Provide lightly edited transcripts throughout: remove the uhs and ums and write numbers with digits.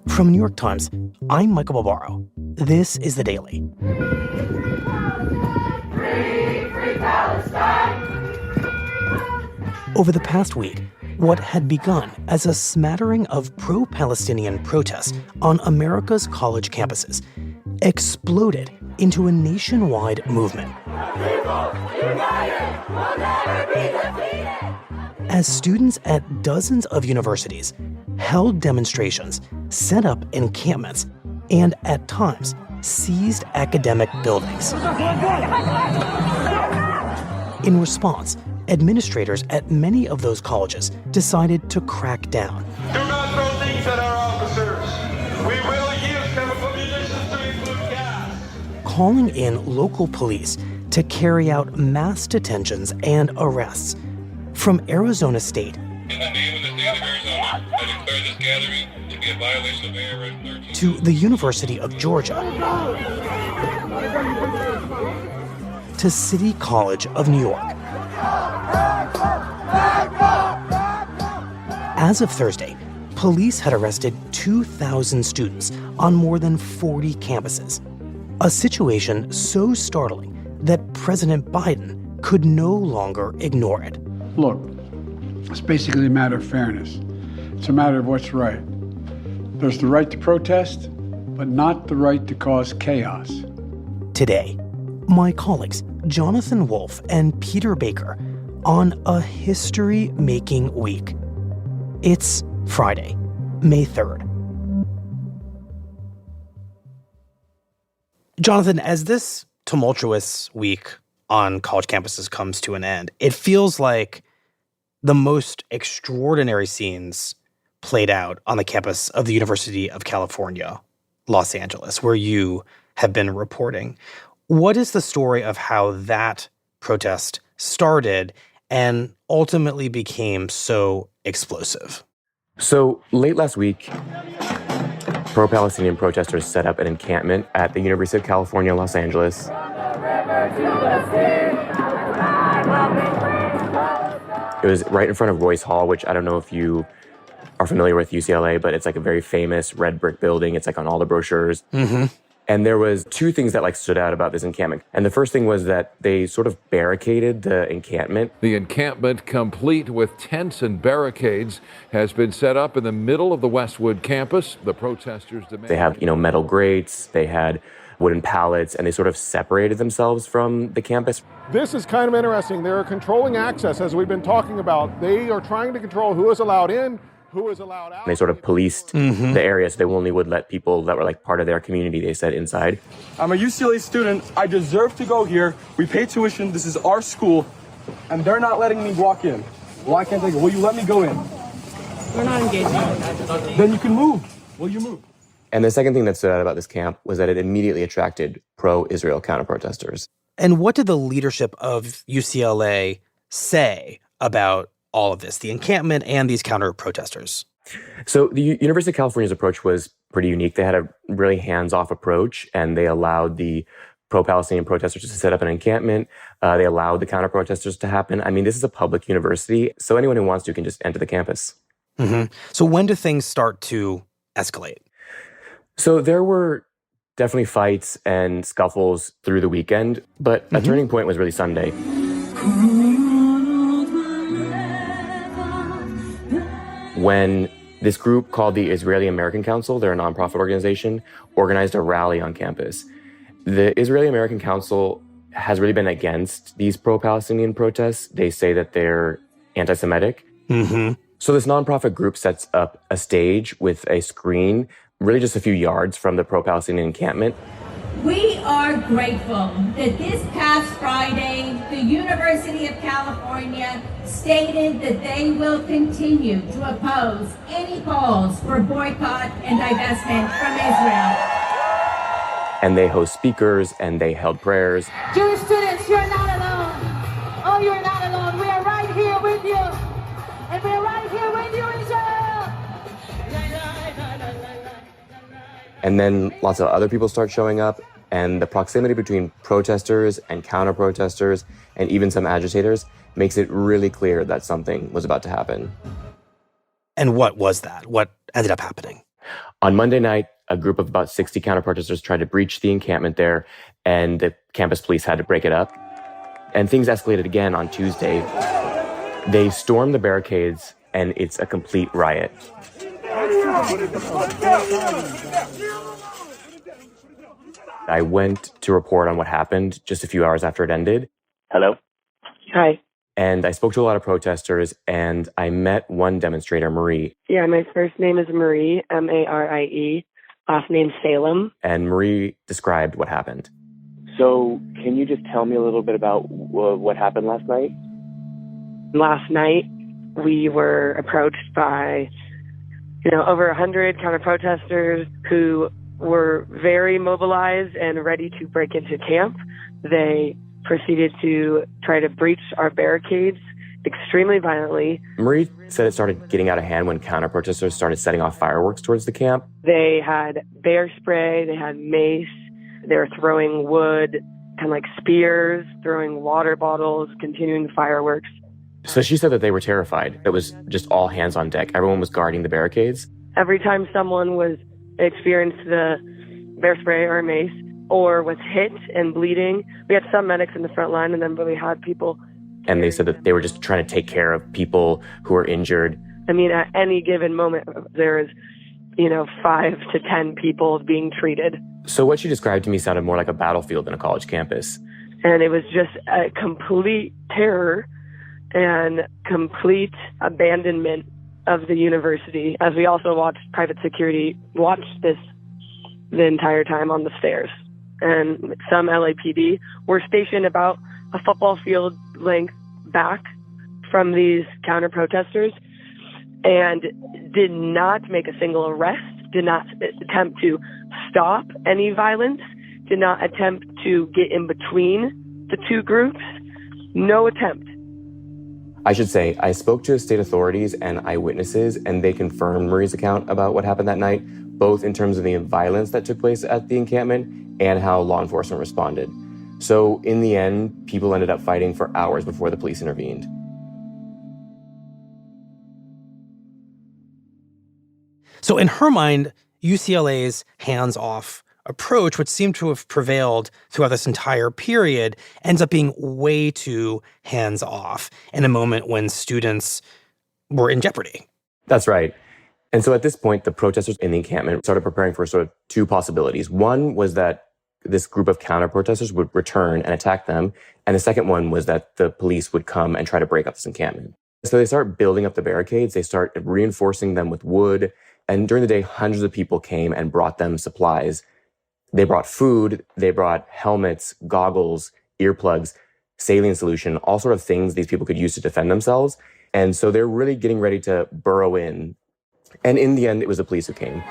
From New York Times, I'm Michael Barbaro. This is The Daily. Free Palestine! Over the past week, what had begun as a smattering of pro-Palestinian protests on America's college campuses exploded into a nationwide movement. People united will never be defeated! As students at dozens of universities held demonstrations, set up encampments, and at times seized academic buildings. In response, administrators at many of those colleges decided to crack down. Do not throw things at our officers. We will use chemical munitions to include gas. Calling in local police to carry out mass detentions and arrests. From Arizona State in the name of the state of Arizona, I declare this gathering to be a violation of AR 13. to the University of Georgia to City College of New York. As of Thursday, police had arrested 2,000 students on more than 40 campuses. A situation so startling that President Biden could no longer ignore it. Look, it's basically a matter of fairness. It's a matter of what's right. There's the right to protest, but not the right to cause chaos. Today, my colleagues Jonathan Wolfe and Peter Baker on a history-making week. It's Friday, May 3rd. Jonathan, as this tumultuous week on college campuses comes to an end, it feels like the most extraordinary scenes played out on the campus of the University of California, Los Angeles, where you have been reporting. What is the story of how that protest started and ultimately became so explosive? So late last week, pro-Palestinian protesters set up an encampment at the University of California, Los Angeles. It was right in front of Royce Hall, which I don't know if you are familiar with UCLA, but it's like a very famous red brick building. It's like on all the brochures. Mm-hmm. And there was two things that stood out about this encampment. And the first thing was that they sort of barricaded the encampment. The encampment, complete with tents and barricades, has been set up in the middle of the Westwood campus. The protesters demand... They have, metal grates, they had wooden pallets, and they sort of separated themselves from the campus. This is kind of interesting. They're controlling access, as we've been talking about. They are trying to control who is allowed in, who is allowed out. They sort of policed the area, so they only would let people that were part of their community, they said, inside. I'm a UCLA student. I deserve to go here. We pay tuition. This is our school, and they're not letting me walk in. Why can't they go? Will you let me go in? We're not engaging. Then you can move. Will you move? And the second thing that stood out about this camp was that it immediately attracted pro-Israel counter-protesters. And what did the leadership of UCLA say about all of this, the encampment and these counter-protesters? So the University of California's approach was pretty unique. They had a really hands-off approach, and they allowed the pro-Palestinian protesters to set up an encampment. They allowed the counter-protesters to happen. I mean, this is a public university, so anyone who wants to can just enter the campus. Mm-hmm. So when do things start to escalate? So there were definitely fights and scuffles through the weekend, but a turning point was really Sunday. When this group called the Israeli American Council, they're a nonprofit organization, organized a rally on campus. The Israeli American Council has really been against these pro-Palestinian protests. They say that they're anti-Semitic. Mm-hmm. So this nonprofit group sets up a stage with a screen, really just a few yards from the pro-Palestinian encampment. We are grateful that this past Friday, the University of California stated that they will continue to oppose any calls for boycott and divestment from Israel. And they host speakers and they held prayers. Jewish students, you're not alone. Oh, you're not alone. We are right here with you. And we're right here with you, Israel. And then lots of other people start showing up. And the proximity between protesters and counter-protesters and even some agitators makes it really clear that something was about to happen. And what was that? What ended up happening? On Monday night, a group of about 60 counter-protesters tried to breach the encampment there, and the campus police had to break it up. And things escalated again on Tuesday. They stormed the barricades, and it's a complete riot. I went to report on what happened just a few hours after it ended. Hello? Hi. And I spoke to a lot of protesters, and I met one demonstrator, Marie. Yeah, my first name is Marie, Marie. Last name Salem. And Marie described what happened. So, can you just tell me a little bit about what happened last night? Last night, we were approached by, over 100 counter-protesters who were very mobilized and ready to break into camp. They proceeded to try to breach our barricades extremely violently. Marie said it started getting out of hand when counter-protesters started setting off fireworks towards the camp. They had bear spray, they had mace, they were throwing wood and spears, throwing water bottles, continuing fireworks. So she said that they were terrified. It was just all hands on deck. Everyone was guarding the barricades. Every time someone experienced the bear spray or mace or was hit and bleeding, we had some medics in the front line, and then we had people. And they said that they were just trying to take care of people who were injured. I mean, at any given moment, there is, 5 to 10 people being treated. So what she described to me sounded more like a battlefield than a college campus. And it was just a complete terror and complete abandonment of the university, as we also watched private security watch this the entire time on the stairs. And some LAPD were stationed about a football field length back from these counter-protesters and did not make a single arrest, did not attempt to stop any violence, did not attempt to get in between the two groups. No attempt. I should say, I spoke to state authorities and eyewitnesses, and they confirmed Marie's account about what happened that night, both in terms of the violence that took place at the encampment and how law enforcement responded. So in the end, people ended up fighting for hours before the police intervened. So in her mind, UCLA's hands-off approach, which seemed to have prevailed throughout this entire period, ends up being way too hands-off in a moment when students were in jeopardy. That's right. And so at this point, the protesters in the encampment started preparing for sort of two possibilities. One was that this group of counter-protesters would return and attack them. And the second one was that the police would come and try to break up this encampment. So they start building up the barricades. They start reinforcing them with wood. And during the day, hundreds of people came and brought them supplies. They brought food, they brought helmets, goggles, earplugs, saline solution, all sort of things these people could use to defend themselves. And so they're really getting ready to burrow in. And in the end, it was the police who came.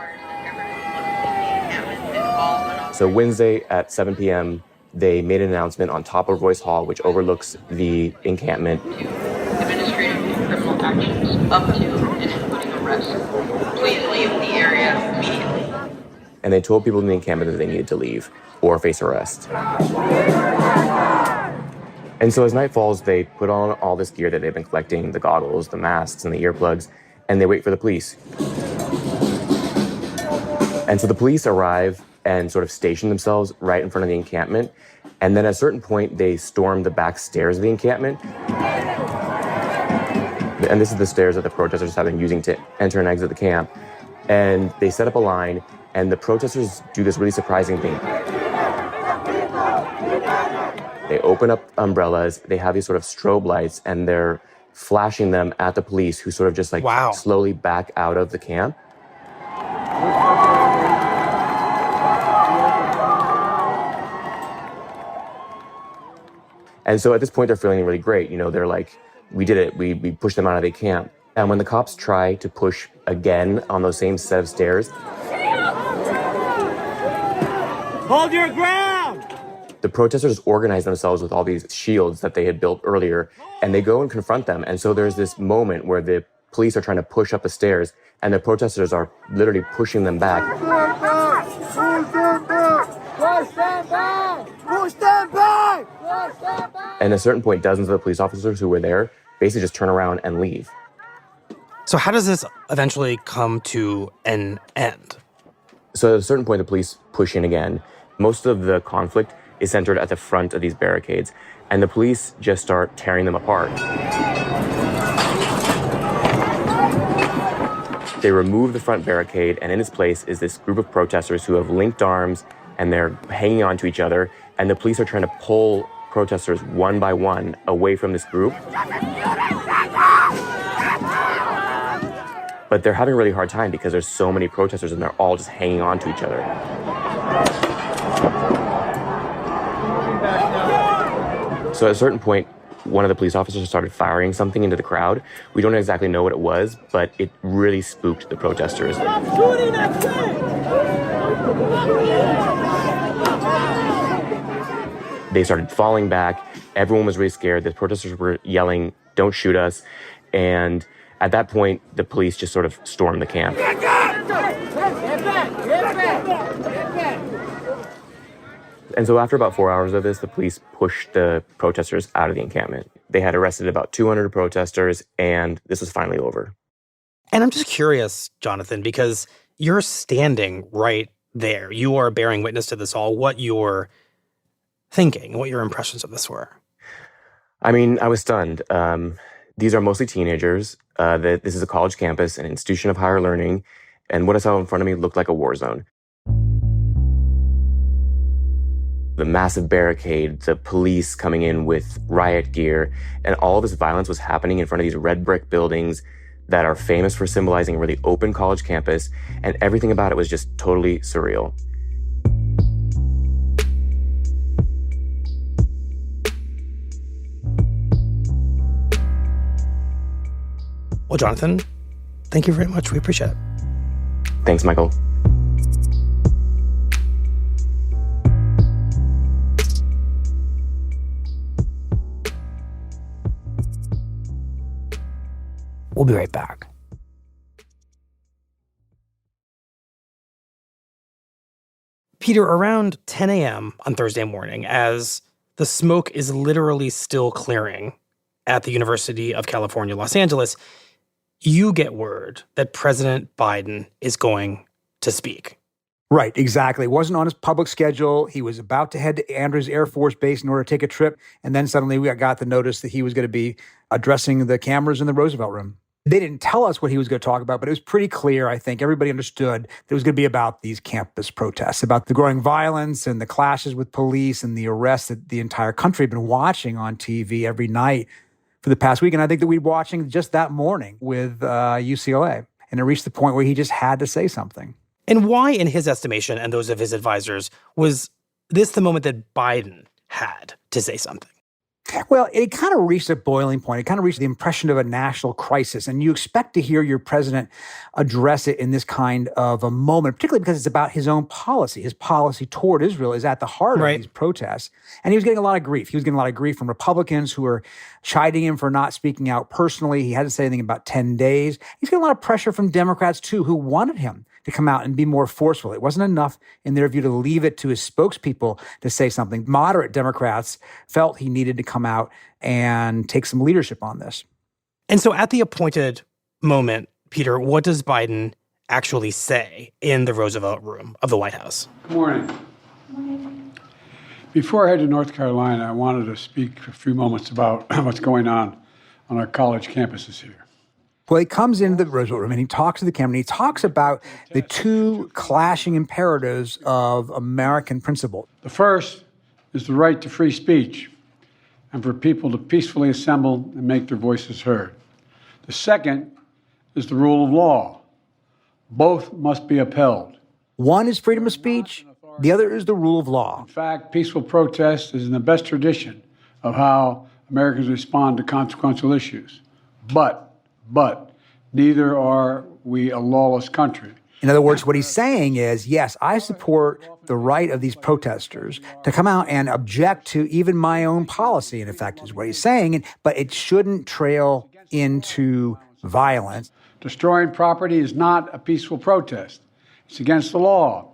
So Wednesday at 7 p.m., they made an announcement on top of Royce Hall, which overlooks the encampment. Administrative and criminal actions up to and including arrest. Please leave the area immediately. And they told people in the encampment that they needed to leave or face arrest. And so as night falls, they put on all this gear that they've been collecting, the goggles, the masks, and the earplugs, and they wait for the police. And so the police arrive and sort of station themselves right in front of the encampment. And then at a certain point, they storm the back stairs of the encampment. And this is the stairs that the protesters have been using to enter and exit the camp. And they set up a line, and the protesters do this really surprising thing. They open up umbrellas, they have these sort of strobe lights, and they're flashing them at the police, who sort of just slowly back out of the camp. And so at this point, they're feeling really great. They're like, we did it. We pushed them out of the camp. And when the cops try to push again on those same set of stairs, hold your ground! The protesters organize themselves with all these shields that they had built earlier, and they go and confront them. And so there's this moment where the police are trying to push up the stairs, and the protesters are literally pushing them back. And at a certain point, dozens of the police officers who were there basically just turn around and leave. So how does this eventually come to an end? So at a certain point, the police push in again. Most of the conflict is centered at the front of these barricades, and the police just start tearing them apart. They remove the front barricade, and in its place is this group of protesters who have linked arms, and they're hanging on to each other, and the police are trying to pull protesters one by one away from this group. But they're having a really hard time because there's so many protesters and they're all just hanging on to each other. So at a certain point, one of the police officers started firing something into the crowd. We don't exactly know what it was, but it really spooked the protesters. Stop shooting that thing! They started falling back. Everyone was really scared. The protesters were yelling, "Don't shoot us." And at that point, the police just sort of stormed the camp. Get back! And so after about 4 hours of this, the police pushed the protesters out of the encampment. They had arrested about 200 protesters, and this was finally over. And I'm just curious, Jonathan, because you're standing right there. You are bearing witness to this all, what you're thinking, what your impressions of this were. I mean, I was stunned. These are mostly teenagers. This is a college campus, an institution of higher learning, and what I saw in front of me looked like a war zone. The massive barricade, the police coming in with riot gear, and all this violence was happening in front of these red brick buildings that are famous for symbolizing a really open college campus, and everything about it was just totally surreal. Well, Jonathan, thank you very much. We appreciate it. Thanks, Michael. We'll be right back. Peter, around 10 a.m. on Thursday morning, as the smoke is literally still clearing at the University of California, Los Angeles, you get word that President Biden is going to speak. Right, exactly. It wasn't on his public schedule. He was about to head to Andrews Air Force Base in order to take a trip. And then suddenly we got the notice that he was going to be addressing the cameras in the Roosevelt Room. They didn't tell us what he was going to talk about, but it was pretty clear, I think. Everybody understood that it was going to be about these campus protests, about the growing violence and the clashes with police and the arrests that the entire country had been watching on TV every night for the past week. And I think that we were watching just that morning with UCLA. And it reached the point where he just had to say something. And why, in his estimation and those of his advisors, was this the moment that Biden had to say something? Well, it kind of reached a boiling point. It kind of reached the impression of a national crisis. And you expect to hear your president address it in this kind of a moment, particularly because it's about his own policy. His policy toward Israel is at the heart of these protests. And he was getting a lot of grief. He was getting a lot of grief from Republicans who were chiding him for not speaking out personally. He hadn't said anything in about 10 days. He's getting a lot of pressure from Democrats, too, who wanted him to come out and be more forceful. It wasn't enough, in their view, to leave it to his spokespeople to say something. Moderate Democrats felt he needed to come out and take some leadership on this. And so at the appointed moment, Peter, what does Biden actually say in the Roosevelt Room of the White House? Good morning. Before I head to North Carolina, I wanted to speak for a few moments about what's going on our college campuses here. Well, he comes into the Roosevelt Room and he talks to the camera and he talks about the two clashing imperatives of American principle. The first is the right to free speech and for people to peacefully assemble and make their voices heard. The second is the rule of law. Both must be upheld. One is freedom of speech. The other is the rule of law. In fact, peaceful protest is in the best tradition of how Americans respond to consequential issues. But neither are we a lawless country. In other words, what he's saying is, yes, I support the right of these protesters to come out and object to even my own policy, in effect, is what he's saying, but it shouldn't trail into violence. Destroying property is not a peaceful protest. It's against the law.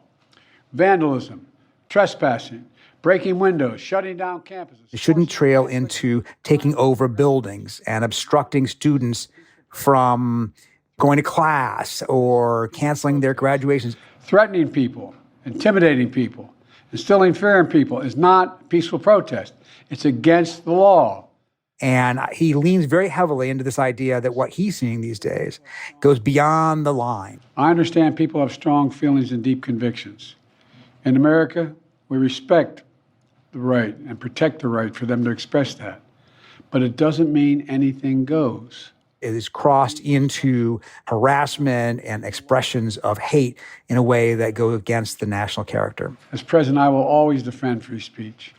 Vandalism, trespassing, breaking windows, shutting down campuses. It shouldn't trail into taking over buildings and obstructing students from going to class or canceling their graduations. Threatening people, intimidating people, instilling fear in people is not peaceful protest. It's against the law. And he leans very heavily into this idea that what he's seeing these days goes beyond the line. I understand people have strong feelings and deep convictions. In America, we respect the right and protect the right for them to express that. But it doesn't mean anything goes. It is crossed into harassment and expressions of hate in a way that go against the national character. As president, I will always defend free speech.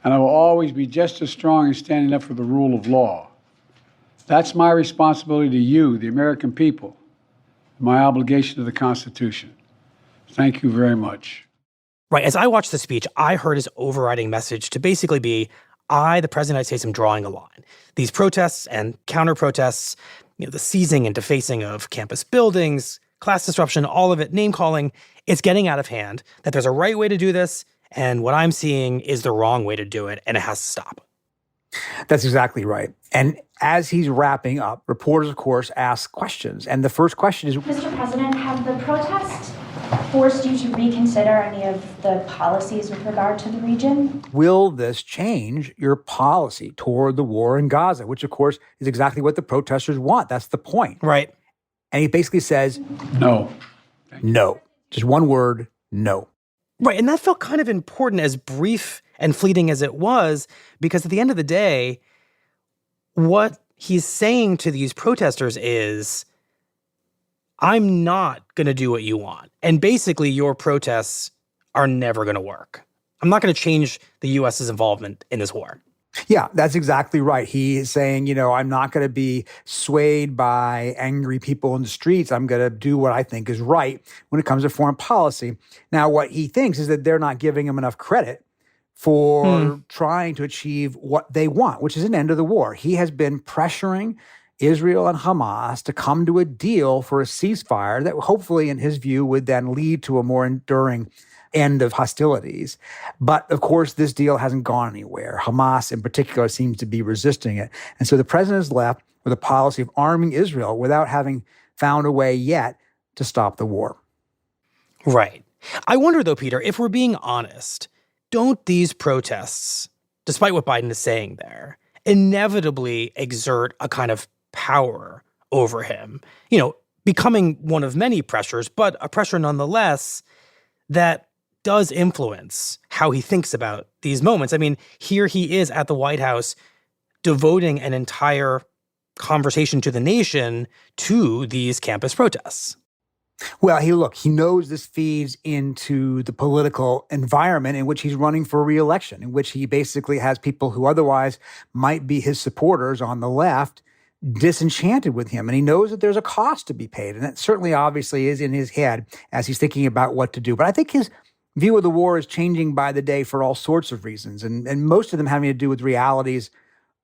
And I will always be just as strong in standing up for the rule of law. That's my responsibility to you, the American people, my obligation to the Constitution. Thank you very much. Right. As I watched the speech, I heard his overriding message to basically be, I, the President of the United States, am drawing a line. These protests and counter-protests, the seizing and defacing of campus buildings, class disruption, all of it, name-calling, it's getting out of hand, that there's a right way to do this, and what I'm seeing is the wrong way to do it, and it has to stop. That's exactly right. And as he's wrapping up, reporters, of course, ask questions. And the first question is, Mr. President, have the protests forced you to reconsider any of the policies with regard to the region? Will this change your policy toward the war in Gaza, which, of course, is exactly what the protesters want. That's the point. Right. And he basically says, no. No. Just one word, no. Right. And that felt kind of important, as brief and fleeting as it was, because at the end of the day, what he's saying to these protesters is, I'm not going to do what you want. And basically, your protests are never going to work. I'm not going to change the U.S.'s involvement in this war. Yeah, that's exactly right. He is saying, I'm not going to be swayed by angry people in the streets. I'm going to do what I think is right when it comes to foreign policy. Now, what he thinks is that they're not giving him enough credit for trying to achieve what they want, which is an end of the war. He has been pressuring Israel and Hamas to come to a deal for a ceasefire that hopefully, in his view, would then lead to a more enduring end of hostilities. But of course, this deal hasn't gone anywhere. Hamas in particular seems to be resisting it. And so the president is left with a policy of arming Israel without having found a way yet to stop the war. Right. I wonder, though, Peter, if we're being honest, don't these protests, despite what Biden is saying there, inevitably exert a kind of power over him, becoming one of many pressures, but a pressure nonetheless that does influence how he thinks about these moments. I mean, here he is at the White House devoting an entire conversation to the nation to these campus protests. Well, he knows this feeds into the political environment in which he's running for re-election, in which he basically has people who otherwise might be his supporters on the left disenchanted with him. And he knows that there's a cost to be paid. And that certainly obviously is in his head as he's thinking about what to do. But I think his view of the war is changing by the day for all sorts of reasons. And most of them having to do with realities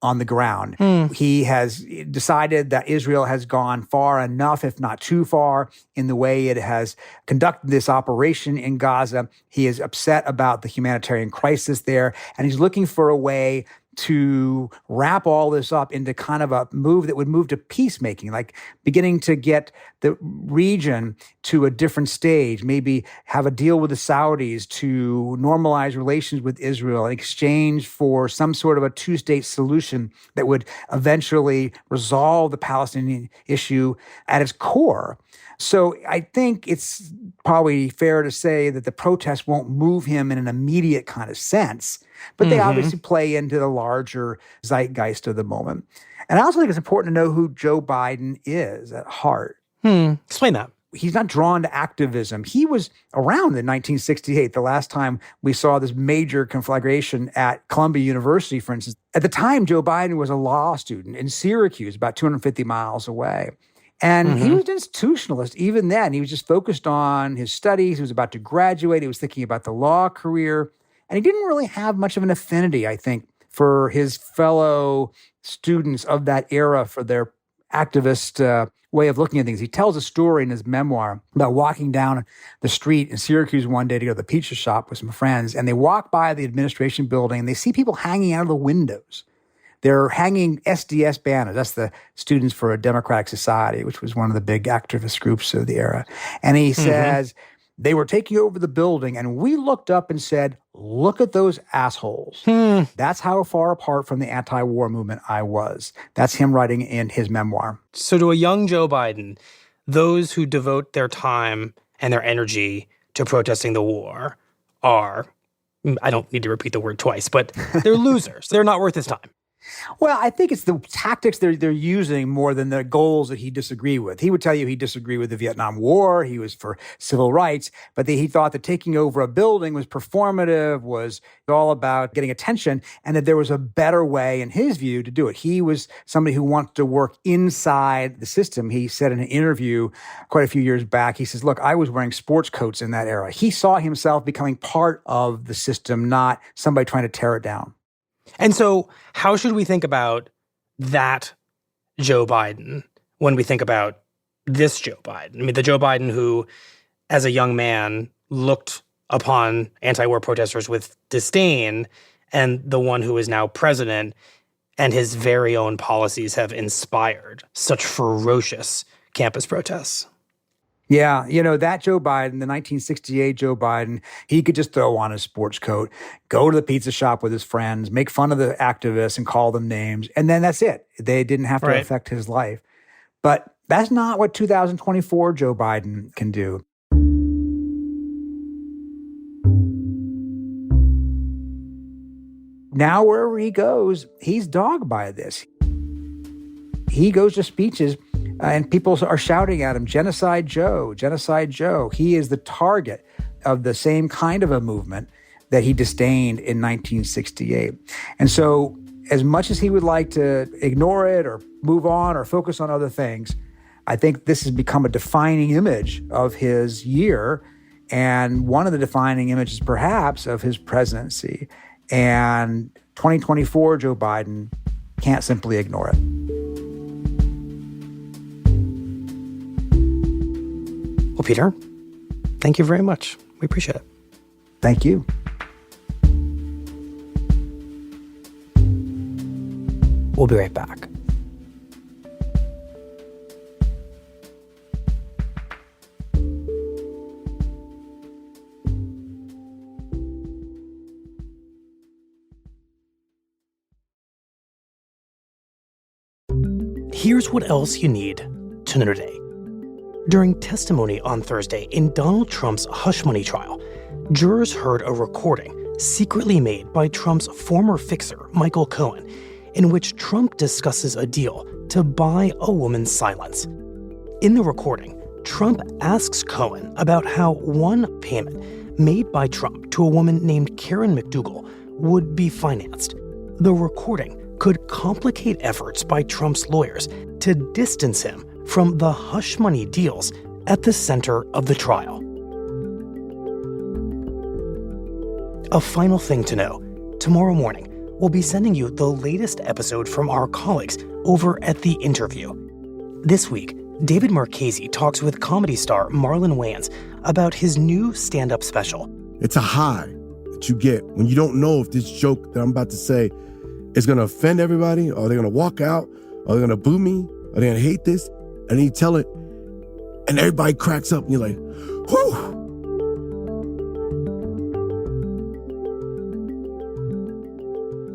on the ground. He has decided that Israel has gone far enough, if not too far, in the way it has conducted this operation in Gaza. He is upset about the humanitarian crisis there, and he's looking for a way to wrap all this up into kind of a move that would move to peacemaking, like beginning to get the region to a different stage, maybe have a deal with the Saudis to normalize relations with Israel in exchange for some sort of a two-state solution that would eventually resolve the Palestinian issue at its core. So I think it's probably fair to say that the protests won't move him in an immediate kind of sense, but they obviously play into the larger zeitgeist of the moment. And I also think it's important to know who Joe Biden is at heart. Explain that. He's not drawn to activism. He was around in 1968, the last time we saw this major conflagration at Columbia University, for instance. At the time, Joe Biden was a law student in Syracuse, about 250 miles away. And he was an institutionalist even then. He was just focused on his studies. He was about to graduate. He was thinking about the law career. And he didn't really have much of an affinity, I think, for his fellow students of that era, for their activist way of looking at things. He tells a story in his memoir about walking down the street in Syracuse one day to go to the pizza shop with some friends. And they walk by the administration building and they see people hanging out of the windows, They're hanging SDS banners. That's the Students for a Democratic Society, which was one of the big activist groups of the era. And he says, they were taking over the building, and we looked up and said, look at those assholes. That's how far apart from the anti-war movement I was. That's him writing in his memoir. So to a young Joe Biden, those who devote their time and their energy to protesting the war are, I don't need to repeat the word twice, but they're losers. They're not worth his time. Well, I think it's the tactics they're using more than the goals that he disagreed with. He would tell you he disagreed with the Vietnam War. He was for civil rights, but he thought that taking over a building was performative, was all about getting attention, and that there was a better way, in his view, to do it. He was somebody who wanted to work inside the system. He said in an interview quite a few years back, he says, look, I was wearing sports coats in that era. He saw himself becoming part of the system, not somebody trying to tear it down. And so how should we think about that Joe Biden when we think about this Joe Biden? I mean, the Joe Biden who, as a young man, looked upon anti-war protesters with disdain, and the one who is now president, and his very own policies have inspired such ferocious campus protests. Yeah, that Joe Biden, the 1968 Joe Biden, he could just throw on his sports coat, go to the pizza shop with his friends, make fun of the activists and call them names, and then that's it. They didn't have to affect his life. But that's not what 2024 Joe Biden can do. Now, wherever he goes, he's dogged by this. He goes to speeches and people are shouting at him, Genocide Joe, Genocide Joe. He is the target of the same kind of a movement that he disdained in 1968. And so as much as he would like to ignore it or move on or focus on other things, I think this has become a defining image of his year and one of the defining images perhaps of his presidency. And 2024 Joe Biden can't simply ignore it. Well, Peter, thank you very much. We appreciate it. Thank you. We'll be right back. Here's what else you need to know today. During testimony on Thursday in Donald Trump's hush money trial, jurors heard a recording secretly made by Trump's former fixer, Michael Cohen, in which Trump discusses a deal to buy a woman's silence. In the recording, Trump asks Cohen about how one payment made by Trump to a woman named Karen McDougal would be financed. The recording could complicate efforts by Trump's lawyers to distance him from the hush money deals at the center of the trial. A final thing to know, tomorrow morning, we'll be sending you the latest episode from our colleagues over at The Interview. This week, David Marchese talks with comedy star Marlon Wayans about his new stand-up special. It's a high that you get when you don't know if this joke that I'm about to say is going to offend everybody, or they're going to walk out, or they're going to boo me, or they're going to hate this. And then you tell it, and everybody cracks up, and you're like, whew!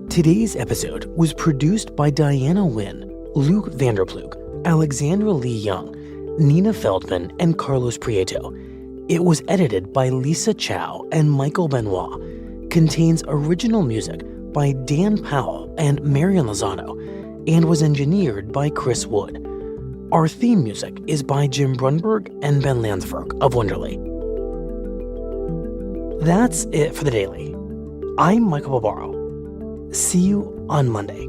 Today's episode was produced by Diana Wynn, Luke Vanderplug, Alexandra Lee Young, Nina Feldman, and Carlos Prieto. It was edited by Lisa Chow and Michael Benoit, contains original music by Dan Powell and Marion Lozano, and was engineered by Chris Wood. Our theme music is by Jim Brunberg and Ben Landsberg of Wonderly. That's it for the Daily. I'm Michael Barbaro. See you on Monday.